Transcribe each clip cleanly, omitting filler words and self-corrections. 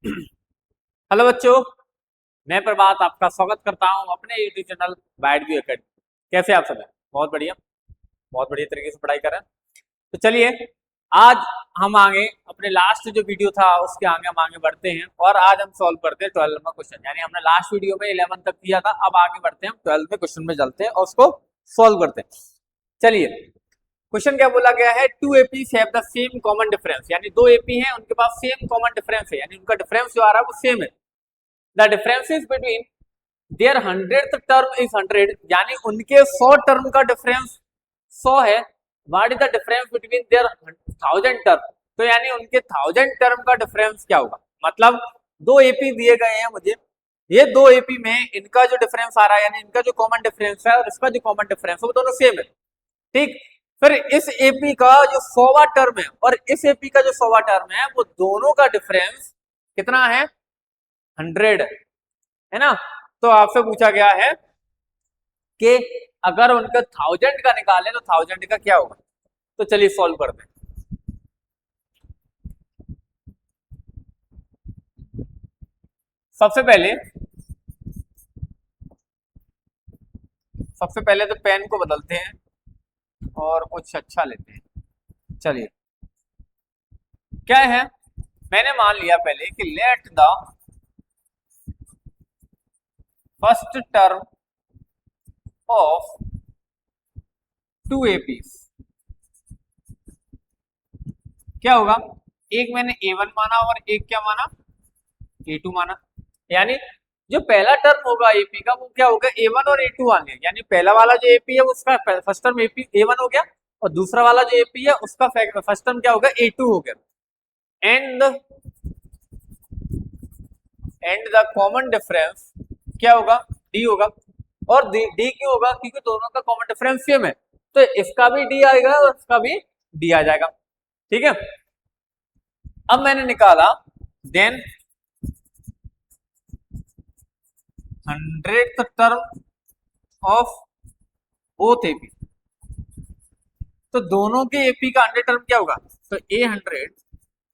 Hello बच्चों, मैं प्रभात आपका स्वागत करता हूं अपने YouTube channel Byte View Academy. कैसे आप सब हैं? बहुत बढ़िया तरीके से पढ़ाई कर रहे हैं। तो चलिए, आज हम आगे अपने लास्ट जो वीडियो था उसके आगे हम आगे बढ़ते हैं और आज हम सॉल्व करते हैं 12 नंबर क्वेश्चन। यानी हमने लास्ट वीडियो में 11 तक किया था, अब आगे बढ़ते हैं, हम 12 में क्वेश्चन में चलते हैं और उसको सॉल्व करते हैं। चलिए, क्वेश्चन क्या बोला गया है? Two APs have the same common difference, यानी दो एपी हैं, उनके पास सेम कॉमन डिफरेंस है, यानी उनका डिफरेंस जो आ रहा है वो सेम है। The differences between their 100th term is 100, यानी उनके 100 टर्म का डिफरेंस 100 है। What is the difference between their 1000 term? तो यानी उनके 1000 टर्म का डिफरेंस क्या होगा? मतलब दो एपी दिए गए हैं मुझे, ये दो एपी में इनका जो डिफरेंस आ रहा है, यानी इनका जो कॉमन डिफरेंस है और इसका जो कॉमन डिफरेंस है वो दोनों सेम है। ठीक, फिर इस एपी का जो 100वां टर्म है और इस एपी का जो 100वां टर्म है वो दोनों का डिफरेंस कितना है? 100 है ना। तो आपसे पूछा गया है कि अगर उनका 1000 का निकालें तो 1000 का क्या होगा? तो चलिए सॉल्व करते हैं। सबसे पहले तो पेन को बदलते हैं और कुछ अच्छा लेते हैं। चलिए, क्या है? मैंने मान लिया पहले कि let the first term of two APs क्या होगा? एक मैंने A1 माना और एक क्या माना? A2 माना। यानी जो पहला टर्म होगा एपी का वो क्या होगा? A1 और A2 आने, यानी पहला वाला जो एपी है उसका फर्स्ट टर्म एपी A1 हो गया और दूसरा वाला जो एपी है उसका फर्स्ट टर्म क्या होगा? A2 हो गया। एंड द कॉमन डिफरेंस क्या होगा? डी होगा। और डी क्यों होगा? क्योंकि दोनों का कॉमन डिफरेंस सेम है, तो इसका भी डी आएगा और इसका भी डी आ जाएगा। ठीक है, अब मैंने निकाला then 100th term of both AP. तो दोनों के एपी का 100 टर्म क्या होगा? तो A100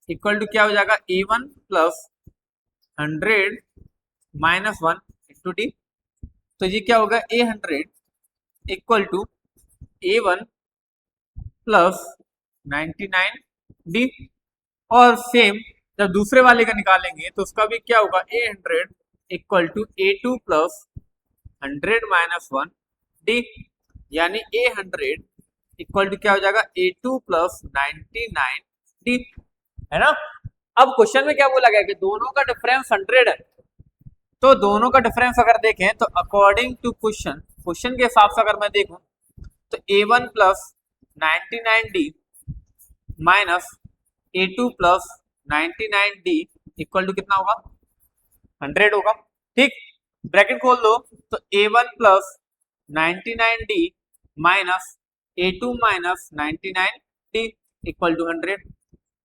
इक्वल टू क्या हो जाएगा? A1 plus 100 minus 1 into D. तो ये क्या होगा? A100 equal to A1 plus 99 D. और सेम जब दूसरे वाले का निकालेंगे तो उसका भी क्या होगा? A100 equal to A2 plus 100 minus 1 D, यानी A100 इक्वल टू क्या हो जाएगा? A2 प्लस 99 डी, है ना। अब क्वेश्चन में क्या बोला गया कि दोनों का डिफरेंस 100 है। तो दोनों का डिफरेंस अगर देखें तो अकॉर्डिंग टू क्वेश्चन के हिसाब से अगर मैं देखूं तो A1 plus 99D minus A2 plus 99D equal to कितना होगा? 100 होगा। ठीक, ब्रैकेट खोल दो तो A1 plus 99D minus A2 minus 99D equal to 100।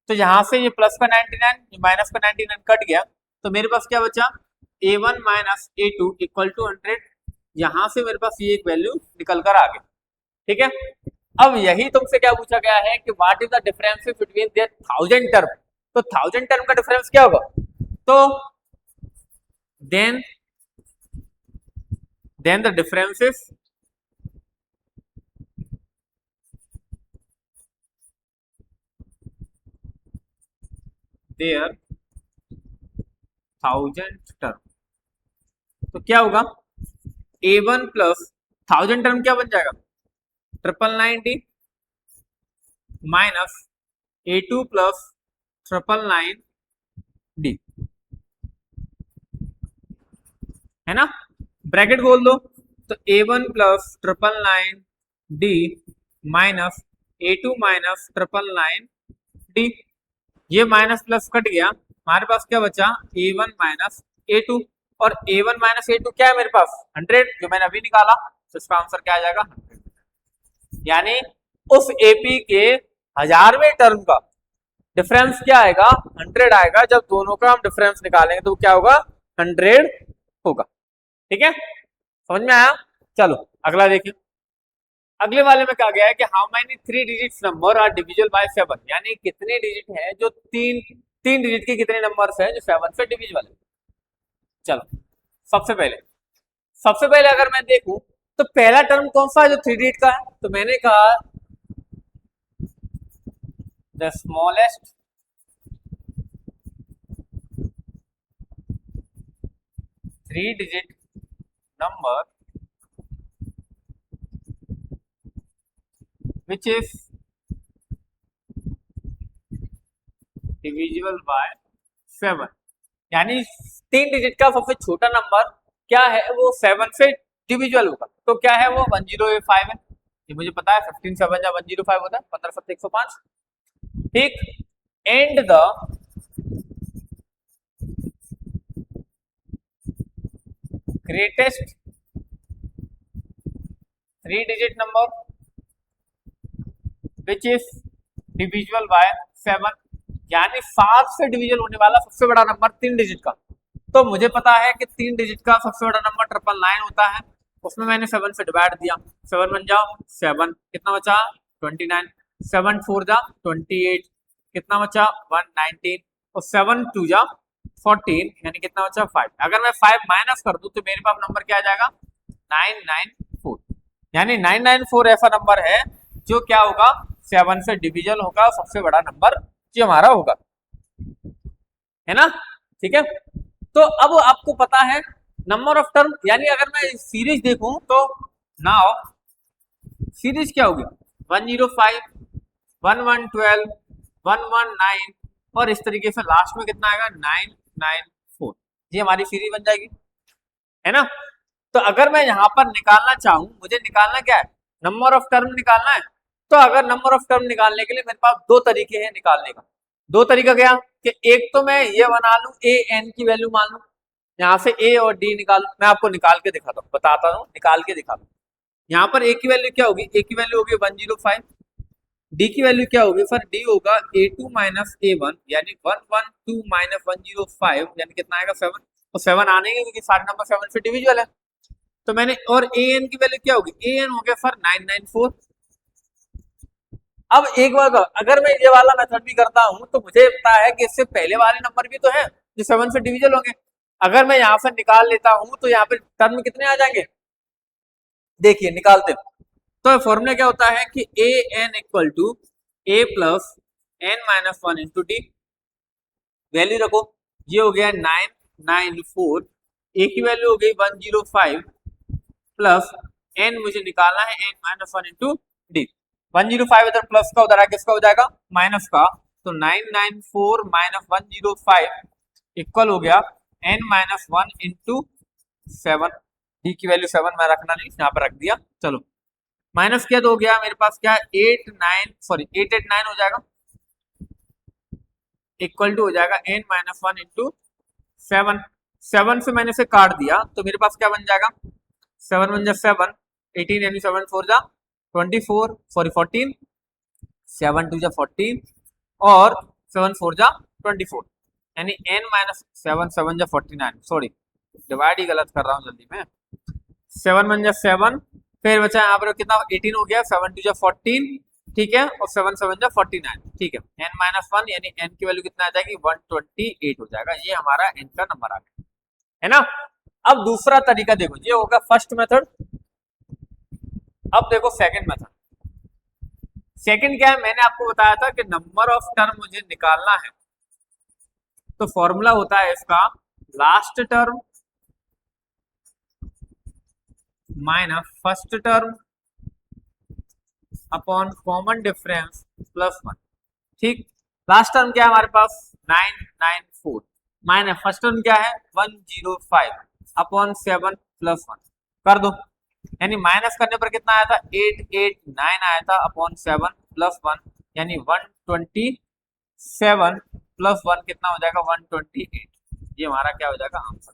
तो यहां से ये प्लस का 99 ये माइनस का 99 कट गया, तो मेरे पास क्या बचा? A1 minus A2 equal to 100। यहां से मेरे पास ये एक वैल्यू निकल कर आ गई। ठीक है, अब यही तुमसे क्या पूछा गया है कि what is the difference between their 1000 term. तो 1000 टर्म का डिफरेंस क्या होगा? तो then the differences their 1000 term. तो क्या होगा? A1 प्लस 1000 टर्म क्या बन जाएगा? 999D minus A2 plus 999D, है ना। ब्रैकेट खोल दो तो A1 plus 999D minus A2 minus 999D। ये माइनस प्लस कट गया, हमारे पास क्या बचा? A1 minus A2। और A1 माइनस A2 क्या है मेरे पास? 100, जो मैंने अभी निकाला। तो इसका आंसर क्या आ जाएगा? 100। यानी उस एपी के 1000वें टर्म का डिफरेंस क्या आएगा? 100 आएगा। जब दोनों का हम डिफरेंस निकालेंगे तो क्या होगा? 100 होगा। ठीक है, समझ में आया? चलो अगला देखिए। अगले वाले में कहा गया है कि how many 3 digits number are divisible by 7, यानी कितने डिजिट है जो तीन 3 डिजिट के कितने नंबर्स हैं जो 7 से डिविजिबल है। चलो सबसे पहले अगर मैं देखूं तो पहला टर्म कौन सा है जो 3 डिजिट का है, तो मैंने कहा the smallest 3 digit number which is divisible by 7, यानी 3 डिजिट का सबसे छोटा नंबर क्या है वो 7 से डिविजिबल होगा। तो क्या है वो 1085 है, ये मुझे पता है। 15 7 या 105 होता है, 15 7 105। ठीक, and the greatest 3 digit number which is divisible by 7, यानी 7 से डिविजन होने वाला सबसे बड़ा नंबर 3 डिजिट का। तो मुझे पता है कि 3 डिजिट का सबसे बड़ा नंबर 999 होता है, उसमें मैंने 7 से डिवाइड दिया। 7 बन जाओ 7, कितना बचा 29, 7 4 जा 28, कितना बचा 119, और 7 2 जा 14, यानी कितना बचा 5। अगर मैं 5 माइनस कर दूं तो मेरे पास नंबर क्या आ जाएगा 994, यानी 994 ऐसा नंबर है जो क्या होगा 7 से डिविजन होगा, सबसे बड़ा नंबर जो हमारा होगा, है ना। ठीक है, तो अब आपको पता है नंबर ऑफ टर्म, यानी अगर मैं सीरीज देखूं तो नाउ सीरीज क्या होगी 105 1112 119 और इस तरीके से लास्ट में कितना आएगा 994, ये हमारी सीरीज बन जाएगी, है ना। तो अगर मैं यहां पर निकालना चाहूं, मुझे निकालना क्या है नंबर ऑफ टर्म निकालना है, तो अगर नंबर ऑफ टर्म निकालने के लिए मेरे पास 2 तरीके हैं निकालने का। 2 तरीका क्या कि एक तो मैं ये बना लूं ए एन की वैल्यू मान लूं, यहाँ से ए और डी निकाल, मैं आपको निकाल के दिखाता हूँ, बताता हूँ निकाल के दिखाता हूँ। यहाँ पर ए की वैल्यू क्या होगी, ए की वैल्यू होगी 105, डी की वैल्यू क्या होगी सर, डी होगा a2 माइनस a1, यानी 112 माइनस 105, यानी कितना आएगा 7, और 7 आने के क्योंकि सारे नंबर 7 से डिविजिबल है। तो मैंने, और ए एन की वैल्यू क्या होगी, ए एन हो गया सर 994। अब एक बार अगर मैं ये वाला मेथड भी करता हूं तो मुझे पता है कि इससे पहले वाले नंबर भी तो है जो 7 से डिविजन होंगे। अगर मैं यहां से निकाल लेता हूं तो यहाँ पे टर्म कितने आ जाएंगे, देखिए निकालते हैं। तो फॉर्मूला क्या होता है कि a n equal to a plus n minus 1 into d, value रखो, ये हो गया 994, ए की वैल्यू हो गई 105 प्लस एन मुझे निकालना है एन माइनस 1 इंटू डी। 105 इधर प्लस का, उधर आके किसका हो जाएगा माइनस का, तो 994 माइनस 105 इक्वल हो गया n माइनस 1 इंटू 7, डी की वैल्यू 7 मैं रखना नहीं, यहाँ पर रख दिया। चलो माइनस किया तो हो गया मेरे पास क्या 889 हो जाएगा, इक्वल टू हो जाएगा n माइनस 1 इंटू 7, 7 से मैंने से काट दिया तो मेरे पास क्या बन जाएगा 7 बन जा 7, 18 यानी 7 4 जा 24, सॉरी 14, 7 2 जा 14 और 7 4 जा 24, यानी n माइनस 7 7 जा 49, सॉरी डिवाइड ही गलत कर रहा हूँ जल्दी में, 7 बन जा 7, फिर बचा यहाँ पर कितना 18 हो गया, 7 2 जा 14, ठीक है, और 7 7 जा 49, ठीक है, n माइनस 1 यानी n की वैल्यू कितना आ जाएगी 128 हो जाएगा, ये हमारा n का नंबर आ गया, है ना। अब दूसरा तरीका देखो, ये होगा फर्स्ट मेथड। अब देखो सेकंड मेथड, सेकंड क्या है, मैंने आपको बताया था कि नंबर ऑफ टर्म मुझे निकालना है तो फॉर्मूला होता है इसका last term minus first term upon common difference plus 1, ठीक। लास्ट टर्म क्या है हमारे पास 994 माइनस फर्स्ट टर्म क्या है 105 अपॉन 7 प्लस 1 कर दो, यानी माइनस करने पर कितना आया था 889 आया था अपॉन 7 प्लस 1, यानी 127 प्लस 1 कितना हो जाएगा 128, ये हमारा क्या हो जाएगा आंसर।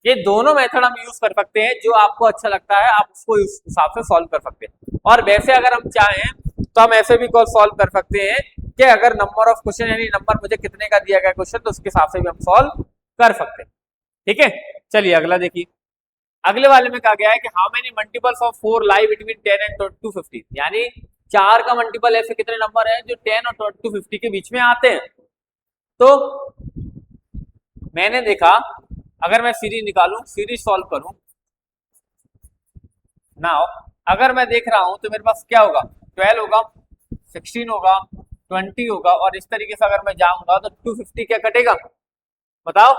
ये दोनों मेथड हम यूज कर सकते हैं, जो आपको अच्छा लगता है आप उसको इस हिसाब से सॉल्व कर सकते हैं। और वैसे अगर हम चाहें तो हम ऐसे भी सॉल्व कर सकते हैं कि अगर नंबर ऑफ क्वेश्चन यानी नंबर मुझे कितने का दिया गया क्वेश्चन तो उसके हिसाब से भी हम सॉल्व कर सकते हैं, ठीक है। चलिए अगला देखिए, अगले वाले में कहा गया है कि how many multiples of 4 lie between 10 and 250, यानी 4 का मल्टीपल ऐसे कितने नंबर हैं जो 10 और 250 के बीच में आते हैं। तो मैंने देखा अगर मैं सीरीज निकालूं, सीरीज सॉल्व करूं नाउ, अगर मैं देख रहा हूं तो मेरे पास क्या होगा, 12 होगा, 16 होगा, 20 होगा, और इस तरीके से अगर मैं जाऊंगा तो 250 क्या कटेगा बताओ,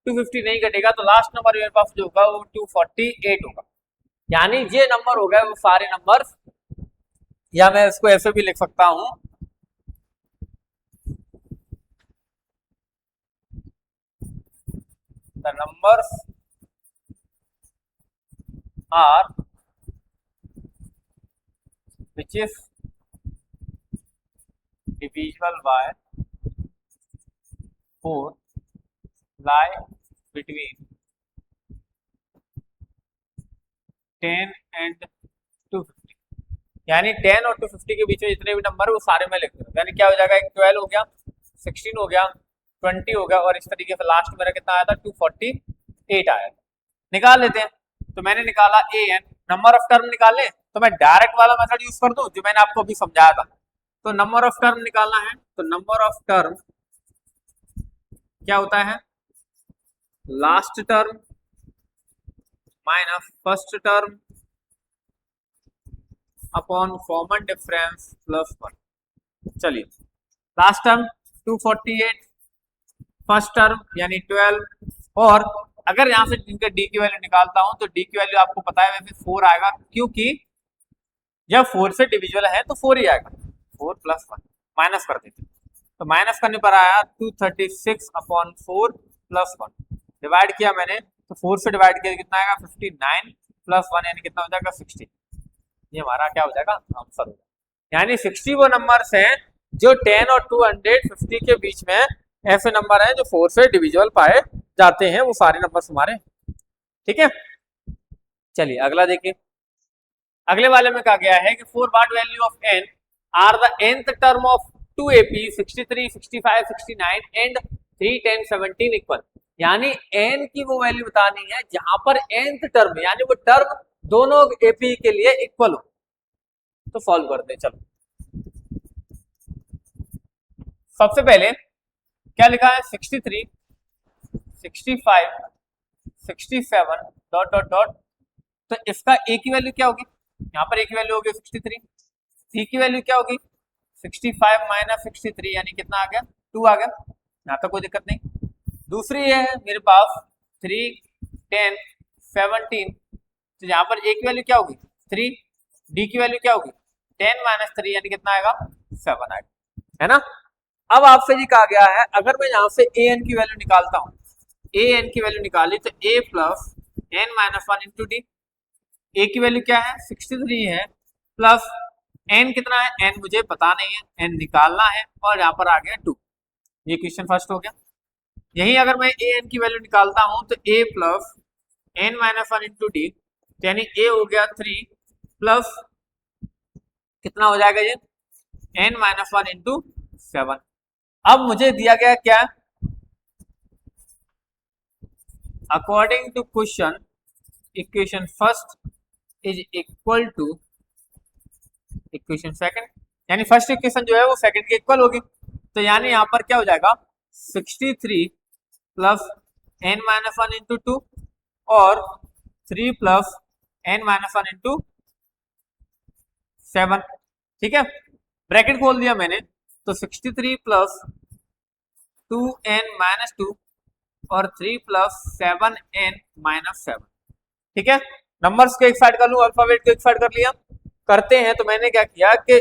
250 नहीं कटेगा, तो लास्ट नंबर मेरे पास जो होगा वो 248 होगा। यानी ये नंबर हो गए वो सारे नंबर, या मैं इसको ऐसे भी लिख सकता हूं, the numbers are which is divisible by 4 lie between 10 and 250। यानी 10 और 250 के बीच में जितने भी नंबर है वो सारे मैं लिख दूँ, यानी क्या हो जाएगा, एक 12 हो गया, 16 हो गया, 20 हो गया, और इस तरीके से लास्ट मेरा कितना आया था 248 आया। निकाल लेते हैं। तो मैंने निकाला A N, number of term निकाले, तो मैं डायरेक्ट वाला मेथड यूज कर दूं जो मैंने आपको अभी समझाया था। तो नंबर ऑफ टर्म निकालना है, तो नंबर ऑफ टर्म क्या होता है, last term minus first term upon common difference plus 1। चलिए, लास्ट टर्म 248, फर्स्ट टर्म यानी 12, और अगर यहां से इनका डी की वैल्यू निकालता हूं तो डी की वैल्यू आपको पता है वैसे 4 आएगा, क्योंकि जब 4 से डिविजिबल है तो 4 ही आएगा, 4 प्लस 1 माइनस कर देते, तो माइनस करने पर आया 236 अपॉन 4 प्लस 1, डिवाइड किया मैंने तो 4 से डिवाइड किया कितना आएगा 59 प्लस 1 यानी कितना हो जाएगा 60। ये हमारा क्या हो जाएगा आंसर हो जाएगा। यानी 60 वो नंबर्स हैं जो 10 और 250 के बीच में ऐसे नंबर हैं जो 4 से डिविजिबल पाए जाते हैं, वो सारे नंबर्स हमारे, ठीक है। चलिए अगला देखिए, अगले वाले में कहा गया है कि for what value of n are the nth term of 2ap 63 65 69 and 3 10 17 equal. यानी n की वो वैल्यू बतानी है जहां पर nth टर्म यानी वो टर्म दोनों एपी के लिए इक्वल हो। तो सॉल्व करते हैं, चलो। सबसे पहले क्या लिखा है 63 65 67 डॉट डॉट डॉट, तो इसका ए की वैल्यू क्या होगी, यहाँ पर ए की वैल्यू होगी 63, सी की वैल्यू क्या होगी 65 माइनस 63 यानी कितना आ गया 2 आ गया, यहाँ तक कोई दिक्कत नहीं। दूसरी है मेरे पास 3 10 17, तो यहाँ पर ए की वैल्यू क्या होगी 3, डी की वैल्यू क्या होगी 10 माइनस 3 यानी कितना आएगा 7 आएगा, है ना। अब आपसे ये कहा गया है अगर मैं यहाँ से ए एन की वैल्यू निकालता हूँ, ए एन की वैल्यू निकाली तो a plus n minus 1 into d, a की वैल्यू क्या है 63 है, प्लस एन कितना है, एन मुझे पता नहीं है, एन निकालना है, और यहाँ पर आ गया 2। ये क्वेश्चन फर्स्ट हो गया। यही अगर मैं ए एन की वैल्यू निकालता हूं तो a plus n minus 1 into d, यानी ए हो गया 3 प्लस कितना हो जाएगा ये एन माइनस 1 इंटू 7। अब मुझे दिया गया क्या, according to question equation first is equal to equation second, यानी फर्स्ट इक्वेशन जो है वो सेकंड के इक्वल होगी। तो यानी यहाँ पर क्या हो जाएगा 63 प्लस एन माइनस 1 इंटू 2 और 3 प्लस एन माइनस 1 इंटू 7, ठीक है। ब्रैकेट खोल दिया मैंने, तो 63 प्लस 2n माइनस 2 और 3 प्लस 7n माइनस 7, ठीक है। नंबर्स को एक साइड कर लूं, अल्फाबेट को एक साइड कर लिया, करते हैं। तो मैंने क्या किया कि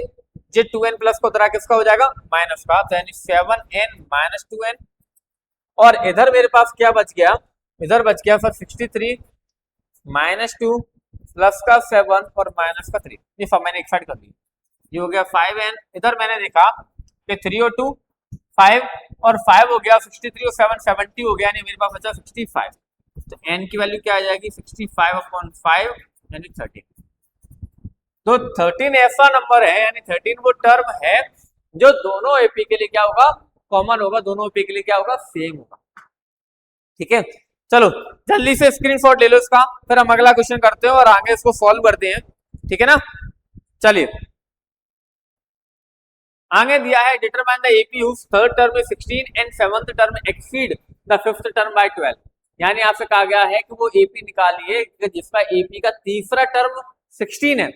जे 2n प्लस को तरह किसका हो जाएगा माइनस का, तो यानी 7n माइनस 2n, और इधर मेरे पास क्या बच गया, इधर बच गया सर 63 माइनस 2 प्लस का 7 और माइनस का 3, ये सब मैंने एक साइड कर दिया, ये हो गया 5n। इधर मैंने देखा कि 3 और 2 5 और 5 हो गया, 63 और 7 70 हो गया, यानी मेरे पास बचा 65। तो n की वैल्यू क्या आ जाएगी 65 अपॉन 5 यानी 13। तो 13 ऐसा नंबर है, यानी 13 वो टर्म है जो दोनों एपी के लिए क्या होगा कॉमन होगा, दोनों एपी के लिए क्या होगा सेम होगा, ठीक है। चलो जल्दी से स्क्रीनशॉट ले लो इसका, फिर हम अगला क्वेश्चन करते हैं और आगे इसको सॉल्व करते हैं, ठीक है ना। चलिए आगे दिया है determine the AP whose third term is 16 and seventh term exceed the fifth term by 12। यानी आपसे कहा गया है कि वो एपी निकालिए जिसका एपी का तीसरा टर्म 16 है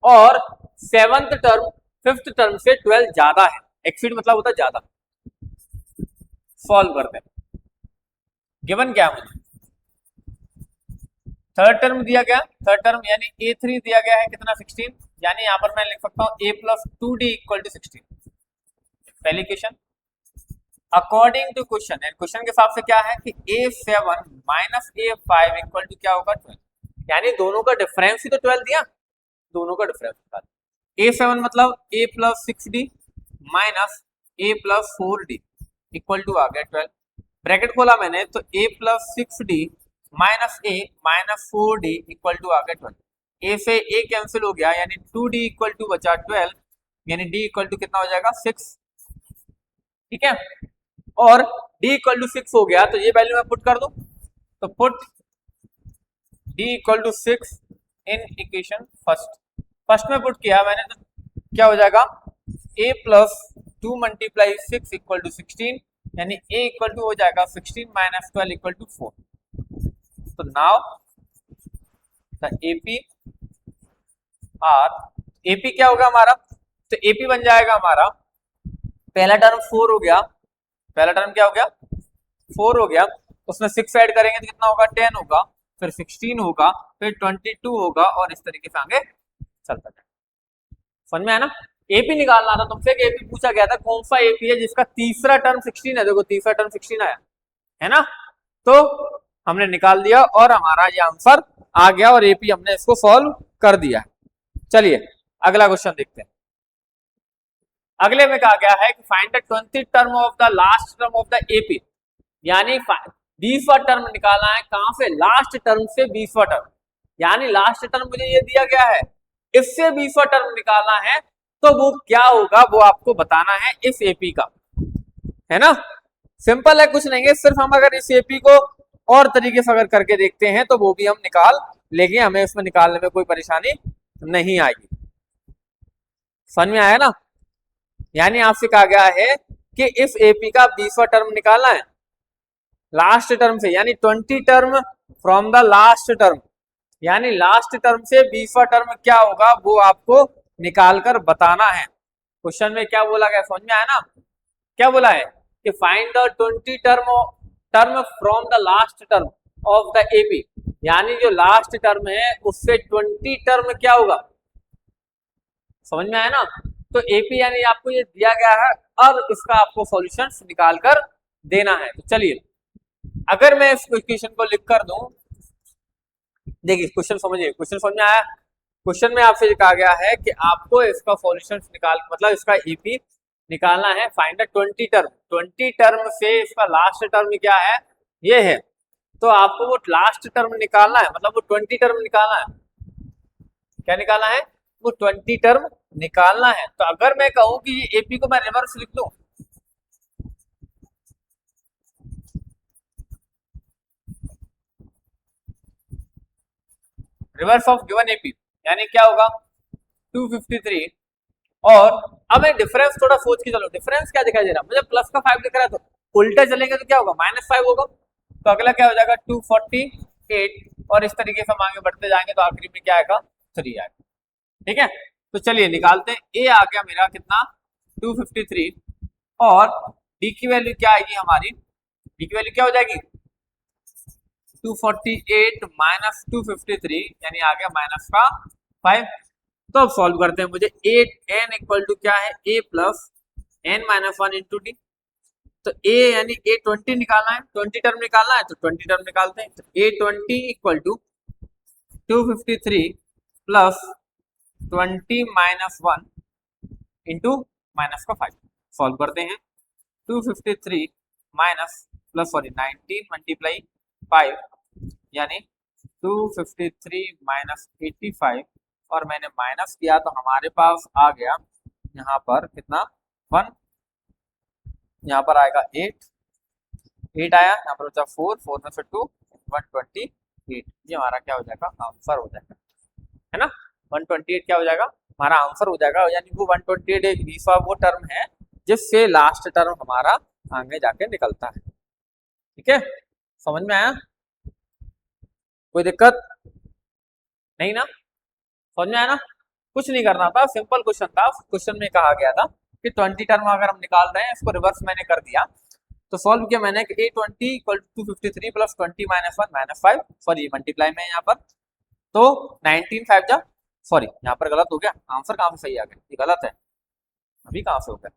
और सेवंथ टर्म फिफ्थ टर्म से 12 ज्यादा है। एक्सीड मतलब होता है ज्यादा। सॉल्व करते हैं। गिवन क्या मुझे थर्ड टर्म दिया गया, थर्ड टर्म यानी a3 दिया गया है कितना 16, यानी यहां पर मैं लिख सकता हूं a plus 2d equal to 16। पहली question according to question and question के हिसाब से क्या है कि a7 minus a5 equal to क्या होगा 12, यानी दोनों का डिफरेंस ही तो 12 दिया, दोनों का डिफरेंस निकाल। a7 मतलब a plus 6d minus a plus 4d equal to आ गया 12। ब्रैकेट खोला मैंने तो a plus 6d minus a minus 4d equal to आ गया 12। a से a कैंसिल हो गया यानी 2d इक्वल टू बचा 12, यानी d इक्वल टू कितना हो जाएगा 6। ठीक है, और d इक्वल टू 6 हो गया तो ये वैल्यू मैं पुट कर दूं, तो put d equal to 6 in equation first में पुट किया मैंने तो क्या हो जाएगा a plus 2 multiply 6 equal to 16, यानी a इक्वल टू हो जाएगा 16 माइनस 12 इक्वल टू 4। तो now the AP are, AP क्या होगा हमारा, तो एपी बन जाएगा हमारा पहला टर्म 4 हो गया, पहला टर्म क्या हो गया 4 हो गया, उसमें 6 ऐड करेंगे तो कितना होगा 10 होगा, फिर 16 होगा, फिर 22 होगा और इस तरीके से आगे चलता जाएगा। समझ में आया ना। एपी निकालना था तुमसे कि एपी पूछा गया था कौन सा एपी है जिसका तीसरा टर्म 16 है, देखो तीसरा टर्म 16 आया है ना, तो हमने निकाल दिया और हमारा ये आंसर आ गया और एपी हमने इसको सॉल्व कर दिया। चलिए अगला क्वेश्चन देखते हैं। अगले में कहा गया है कि find the 20th term of the last term of the AP, यानी 20वां टर्म निकालना है कहां से, लास्ट टर्म से 20वां टर्म, यानी लास्ट टर्म मुझे ये दिया गया है इससे 20वां टर्म निकालना है, तो वो क्या होगा वो आपको बताना है इस एपी का, है ना। सिंपल है, कुछ नहीं है, सिर्फ हम अगर इस एपी को और तरीके से अगर करके देखते हैं तो वो भी हम निकाल लेंगे, हमें उसमें निकालने में कोई परेशानी नहीं आएगी। समझ में आया ना। यानी आपसे कहा गया है कि इस एपी का 20वां टर्म निकालना है लास्ट टर्म से, यानी 20 term from the last term, यानी लास्ट टर्म से 20वां टर्म क्या होगा वो आपको निकाल कर बताना है। क्वेश्चन में क्या बोला गया समझ में आया ना, क्या बोला है कि find the 20 term from the last term of the AP, यानी जो लास्ट टर्म है उससे 20 टर्म क्या होगा, समझ में आया ना। तो एपी यानी आपको ये दिया गया है और इसका आपको सॉल्यूशंस निकाल कर देना है। तो चलिए अगर मैं इस इक्वेशन को लिख कर दूं, देखिए क्वेश्चन समझिए, क्वेश्चन समझ में आया। क्वेश्चन में आपसे कहा गया है कि आपको इसका सॉल्यूशंस निकाल मतलब इसका एपी निकालना है, फाइंड द 20 टर्म, 20 टर्म से इसका लास्ट टर्म क्या है ये है, तो आपको वो लास्ट टर्म निकालना है, मतलब वो 20 टर्म निकालना है, क्या निकालना है वो 20 टर्म निकालना है। तो अगर मैं कहूं कि ये एपी को मैं रिवर्स लिख दूं, रिवर्स ऑफ गिवन एपी, यानी क्या होगा 253, और अब मैं डिफरेंस थोड़ा सोच के चलो, डिफरेंस क्या दिखाई दे रहा है मुझे, प्लस का 5 दिख रहा है, तो उल्टा चलेंगे तो क्या होगा -5 होगा, तो अगला क्या हो जाएगा 248, और इस तरीके से हम आगे बढ़ते जाएंगे तो आखिरी में क्या आएगा 3 आएगा। ठीक है, तो चलिए निकालते हैं। ए आ गया मेरा कितना 253, और डी की वैल्यू क्या आएगी हमारी, डी की वैल्यू क्या हो जाएगी 248 माइनस 253, यानी आ गया माइनस का 5। तो अब सॉल्व करते हैं। मुझे 8n इक्वल टू क्या है a plus n minus 1 into D, तो a यानी a 20 निकालना है, 20 टर्म निकालना है, तो 20 टर्म निकालते हैं। तो a 20 equal to 253 plus 20 minus 1 into minus का 5, सॉल्व करते हैं। 253 माइनस प्लस सॉरी 19 मल्टीप्लाई 5, यानी 253 माइनस 85, और मैंने माइनस किया तो हमारे पास आ गया यहाँ पर कितना 1, यहाँ पर आएगा 8 आया, यहाँ पर बचा 4 में से 2 128, ये हमारा क्या हो जाएगा आंसर हो जाएगा, है ना 128 क्या हो जाएगा हमारा आंसर हो जाएगा, यानी वो 128 डिग्री वो टर्म है जिससे लास्ट टर्म हमारा आगे जाके निकलता है। ठीक है, समझ में आया? कोई दिक्कत नहीं ना? समझ में आया ना? कुछ नहीं करना था, सिंपल क्वेश्चन था। क्वेश्चन में कहा गया था कि 20 टर्म अगर हम निकाल रहे हैं, इसको रिवर्स मैंने कर दिया, तो सॉल्व किया मैंने कि A20 = 253 + 20 - 1 - 5, सॉरी मल्टीप्लाई में यहाँ पर, तो 19 5 जा, सॉरी यहाँ पर गलत हो गया, आंसर कहाँ से सही आ गया, ये गलत है, अभी कहाँ से हो गया,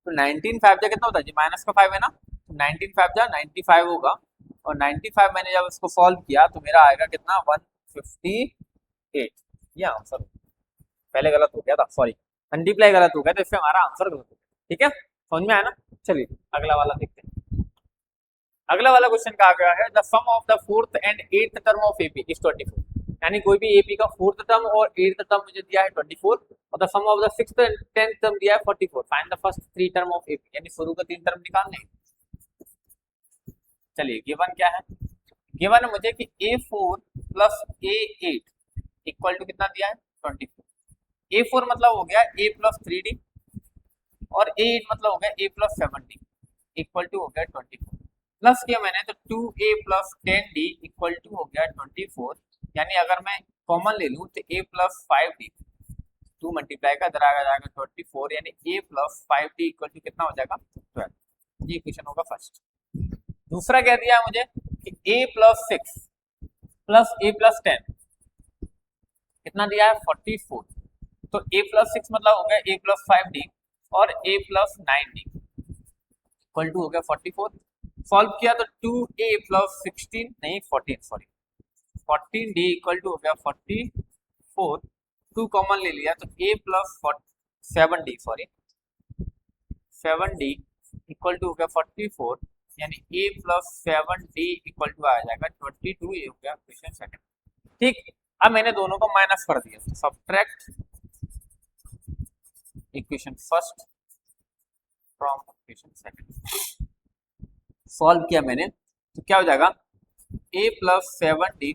तो 19 5 जा कितना होता है जी, माइनस का 5 है ना, तो 19 5 जा 95 होगा, और 95 मैंने जब इसको सॉल्व किया तो मेरा आएगा कितना, 158, ये आंसर, पहले गलत हो गया था, सॉरी मल्टीप्लाई गलत हो गया, तो इससे हमारा आंसर गलत हो गया। ठीक है, समझ में आया ना? चलिए अगला वाला देखते हैं। अगला वाला क्वेश्चन कहा गया है, the sum of the 4th and 8th term of AP is 24, यानी कोई भी एपी का 4th टर्म और 8th टर्म मुझे दिया है 24, और the sum of the 6th and 10th term दिया है 44, find the first 3 term of AP, यानी शुरू का 3 टर्म निकालने। चलिए गिवन क्या है, गिवन है मुझे कि A4 + A8 इक्वल टू कितना दिया है, 24। A4 मतलब हो गया A + 3D, और A8 मतलब हो गया A + 7D इक्वल टू हो गया 24, प्लस किया मैंने तो 2A + 10D इक्वल टू हो गया 24, यानी अगर मैं कॉमन ले लूँ तो A + 5D, 2 मल्टीप्लाई का इधर आ जाएगा 24, यानी A + 5D इक्वल टू कितना हो जाएगा, 12, ये इक्वेशन होगा फर्स्ट। दूसरा क्या दिया मुझे कि A + 6 + A + 10 कितना दिया है, 44, तो A + 6 मतलब हो गया A + 5D, और A + 9D इक्वल टू हो गया 44। सॉल्व किया तो 2A + 16 नहीं 14, सॉरी 14D इक्वल टू हो गया 44, 2 कॉमन ले लिया तो A + 7D, sorry 7D equal to हो गया 44, यानी A + 7D इक्वल टू आ जाएगा 22, ये हो गया क्वेश्चन सेकंड। ठीक, अब मैंने दोनों को माइनस कर दिया, subtract equation first from equation second, solve किया मैंने तो क्या हो जाएगा, A + 7D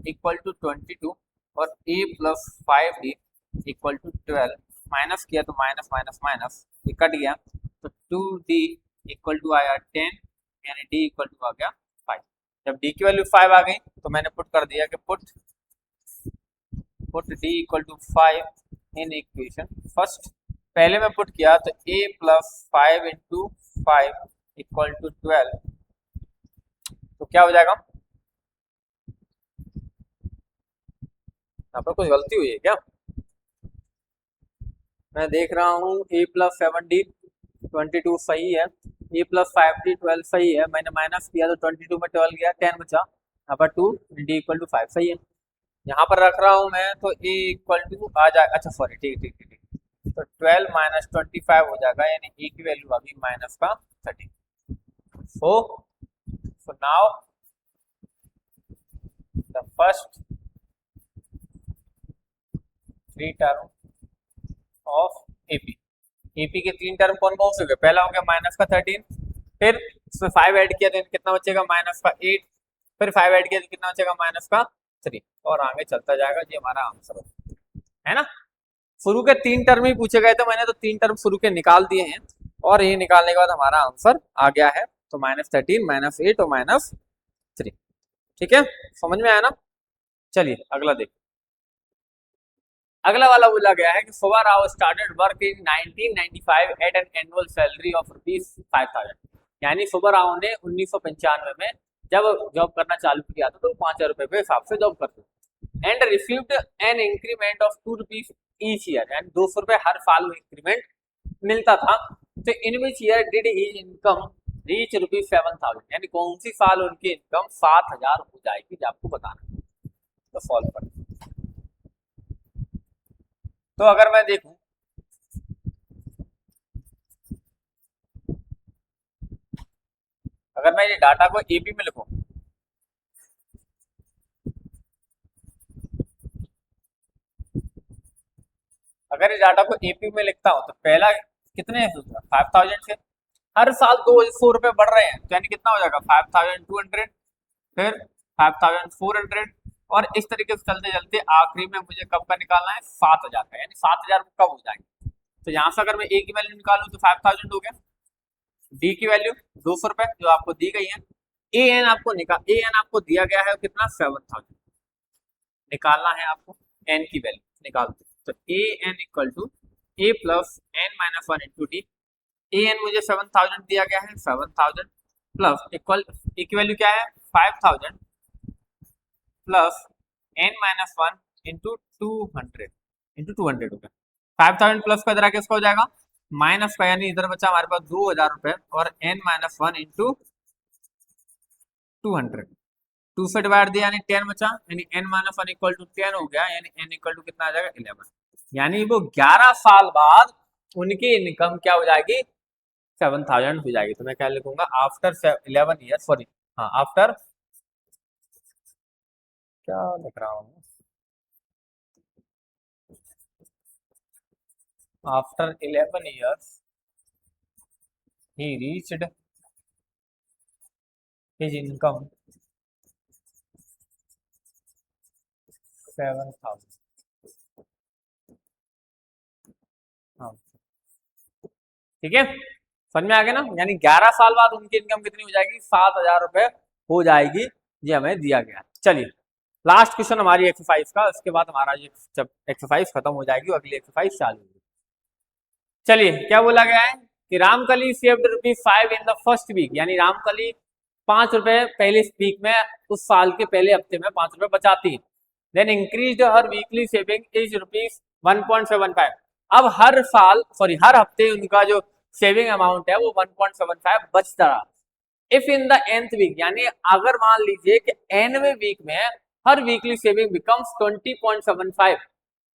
इक्वल टू 22, और A + 5D equal to 12, minus किया तो माइनस माइनस माइनस ये कट गया, तो 2D इक्वल टू आया 10, यानी D इक्वल टू आ गया 5। जब D की वैल्यू 5 आ गई तो मैंने पुट कर दिया कि put D equal to 5 in equation first, पहले मैं पुट किया तो A + 5 × 5 इक्वल टू 12, तो क्या हो जाएगा, यहाँ पर कुछ गलती हुई है क्या, मैं देख रहा हूँ A + 7D 22 सही है, A + 5D 12 सही है, मैंने माइनस किया तो 22 में 12 गया, 10 बचा, यहाँ पर 2, D इक्वल टू 5 सही है, यहाँ पर रख रहा हूँ मैं तो A इक्वल टू आ जाए, अच्छा सॉरी ठीक ठीक ठीक, तो 12 - 25 हो जाएगा, यानी A की वैल्यू आ गई -30। So now the first 3 term of AP के 3 टर्म कौन कौन से हो गए, पहला हो गया -13, फिर उसमें 5 ऐड किया तो कितना बचेगा, -8, फिर 5 ऐड किया तो कितना बचेगा, -3, और आगे चलता जाएगा, ये हमारा आंसर है ना। शुरू के 3 टर्म ही पूछे गए थे, मैंने तो 3 टर्म शुरू के निकाल दिए हैं, और ये निकालने के बाद हमारा आंसर आ गया है, तो -13, -8 और -3। ठीक है, समझ में आया ना? चलिए अगला देखिए, अगला वाला बोला गया है कि Subba Rao started work in 1995 at an annual salary of ₹5,000, यानी सुब्बा राव ने 1995 में जब जॉब करना चालू किया था तो 5,000 रुपए के हिसाब से जॉब करते थे, and received an increment of ₹2 each year, यानी 200 रुपए हर साल इंक्रीमेंट मिलता था, तो in which year did his income reach ₹7,000, यानी कौन सी साल उनकी इनकम 7,000 हो जाएगी, आपको बताना, तो सॉल्व कर। तो अगर मैं देखूं, अगर मैं ये डाटा को एपी में लिखूं, अगर इस डाटा को एपी में लिखता हूं तो पहला कितने 5,000 से हर साल 200 रुपए बढ़ रहे हैं, तो यानी कितना हो जाएगा 5,200, फिर 5,400, और इस तरीके से चलते चलते आखिरी में मुझे कब का निकालना है, 7000 का, यानी 7000 कब हो जाएंगे। तो यहाँ से अगर मैं ए की वैल्यू निकालूं तो 5000 हो गया, डी की वैल्यू 200 रुपए जो आपको दी गई है, ए एन आपको दिया गया है कितना, 7000 निकालना है आपको, एन की वैल्यू निकाल दो। तो a n equal to a plus n minus one into d, a n मुझे 7000 दिया गया है, 7000 प्लस इक्वल ए की वैल्यू क्या है 5000 plus n minus one into 200 into 200 रुपए। 5000 प्लस का जरा किसका हो जाएगा, माइनस का, यानी इधर बचा हमारे पास 2000 रुपए, और एन माइनस वन इंटू 200, 2 से डिवाइड दिया यानी 10 बचा, यानी n minus one equal to 10 हो गया, यानी n इक्वल टू कितना आ जाएगा 11, यानी वो 11 साल बाद उनकी इनकम क्या हो जाएगी, 7000 हो जाएगी। तो मैं क्या लिखूंगा, आफ्टर 11 ईयर, सॉरी हाँ आफ्टर, क्या लिख रहा हूँ, after 11 years he reached his income 7000। हाँ ठीक है, समझ में आ गया ना, यानी 11 साल बाद उनकी इनकम कितनी हो जाएगी, 7000 रुपए हो जाएगी, ये हमें दिया गया। चलिए लास्ट क्वेश्चन हमारी एक्सरसाइज का, उसके बाद हमारा ये जब एक्सरसाइज खत्म हो जाएगी अगली एक्सरसाइज चालू होगी। चलिए क्या बोला गया है कि Ramkali saved ₹5 in the first week, यानी रामकली 5 रुपए पहले वीक में, उस साल के पहले हफ्ते में 5 रुपए बचाती है। Then increase her weekly saving is ₹1.75। अब हर साल सॉरी हर हफ्ते उनका जो सेविंग अमाउंट है वो 1.75 बचता रहा। If in the nth week, यानी अगर मान लीजिए कि nवें वीक में हर वीकली सेविंग बिकम्स 20.75,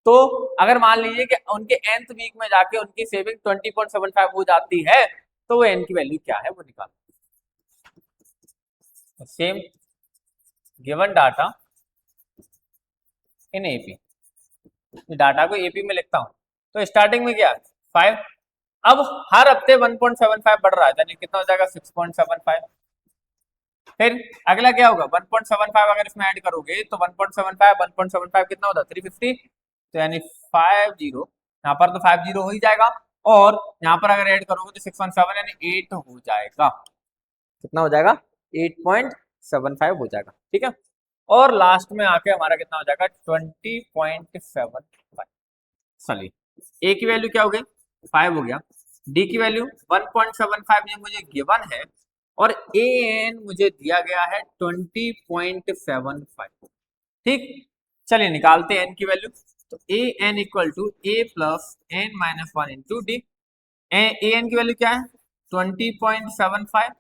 तो अगर मान लीजिए कि उनके nth वीक में जाके उनकी सेविंग 20.75 हो जाती है, तो वो n की वैल्यू क्या है वो निकालो। Same given data in AP, data को एपी में लिखता हूं, तो स्टार्टिंग में क्या 5, अब हर हफ्ते 1.75 बढ़ रहा है, यानी कितना हो जाएगा 6.75। फिर अगला क्या होगा 1.75, अगर इसमें ऐड करोगे तो 1.75 कितना होता है 350, तो यानी 50, यहाँ पर तो 50 हो ही जाएगा, और यहाँ पर अगर ऐड करोगे तो 6.7 यानी 8 हो जाएगा, कितना हो जाएगा 8.75 हो जाएगा, ठीक है। और लास्ट में आके हमारा कितना हो जाएगा 20.75। चलिए ए की वैल्यू क्या हो गई 5 हो गया, डी की वैल्यू 1.75 ये मुझे गिवन है, और ए एन मुझे दिया गया है 20.75, ठीक। चलिए निकालते हैं एन की वैल्यू, तो a n equal to a plus n minus one into d. A n की वैल्यू क्या है 20.75,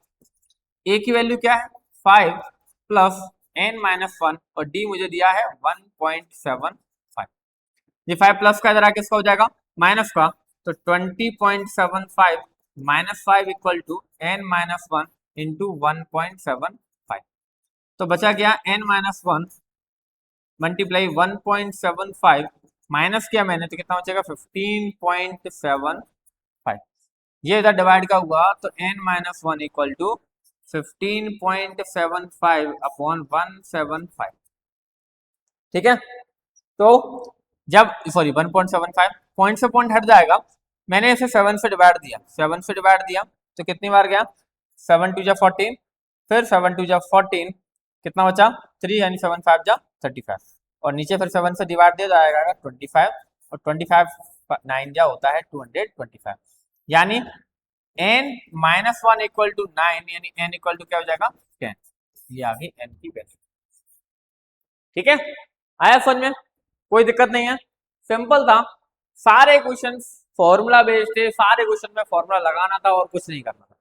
ए की वैल्यू क्या है 5 प्लस एन माइनस वन, और डी मुझे दिया है 1.75। ये 5 प्लस का जरा किसका हो जाएगा माइनस का, तो 20.75 minus 5 equal to n minus one into 1.75, तो बचा गया n minus one multiply 1.75 minus किया मैंने तो कितना बचेगा 15.75, ये इधर डिवाइड का हुआ तो n minus one equal to 15.75 upon 175, ठीक है। तो जब सॉरी 1.75 पॉइंट से पॉइंट हट जाएगा, मैंने इसे 7 से डिवाइड दिया, 7 से डिवाइड दिया तो कितनी बार गया 7 2 जा 14, फिर 7 2 जा 14 कितना बचा 3, यानी 7 5 जा 35, और नीचे फिर 7 से डिवाइड दिया जाएगा 25, और 25 9 जा होता है 225, यानी n minus one equal to 9, यानी n इक्वल टू क्या हो जाएगा 10, ये आ गई n की वैल्यू, ठीक है। आया समझ में, कोई दिक्कत नहीं है, सिंपल था, सारे क्वेश्चन फॉर्मूला बेस्ड थे, सारे क्वेश्चन में फॉर्मूला लगाना था और कुछ नहीं करना था,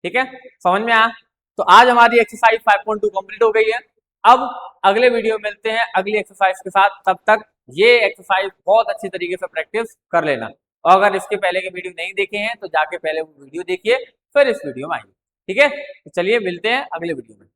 ठीक है, समझ में आया। तो आज हमारी एक्सरसाइज 5.2 कंप्लीट हो गई है। अब अगले वीडियो मिलते हैं अगली एक्सरसाइज के साथ, तब तक ये एक्सरसाइज बहुत अच्छी तरीके से प्रैक्टिस कर लेना, और अगर इसके पहले के वीडियो नहीं देखे हैं तो जाके पहले वो वीडियो देखिए फिर इस वीडियो में आइए, ठीक है। तो चलिए मिलते हैं अगले वीडियो में।